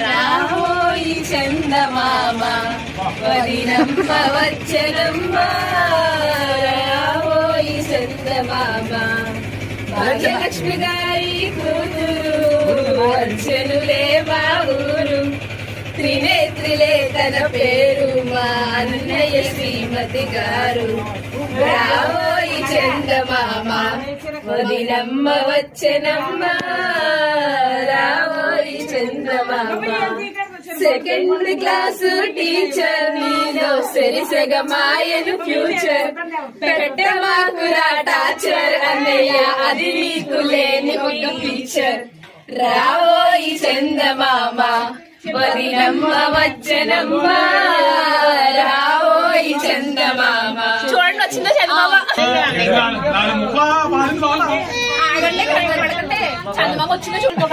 రావోయి చందమామ వదినమ్మ వచ్చనమ్మ రావోయి చందమామ భాగ్యలక్ష్మి గారి కూతురు వచ్చనులే మా ఊరు త్రినేత్రిలే తన పేరు మా అన్నయ్య శ్రీమతి గారు రావోయి చందమామ వదినమ్మ వచ్చనమ్మ రావోయి చందమామ సెకండ్ క్లాస్ టీచర్ నీలో సరిసగమాయను ఫ్యూచర్ పెట్టమాకురా టాచర్ అన్నయ్య అది నీకు లేని ఒక ఫీచర్ రావోయి చందమామ వదినమ్మ వచ్చనమ్మ రావోయి చందమామ చూడండి వచ్చిందో చందమామ చందమామ వచ్చిందో చూడుకో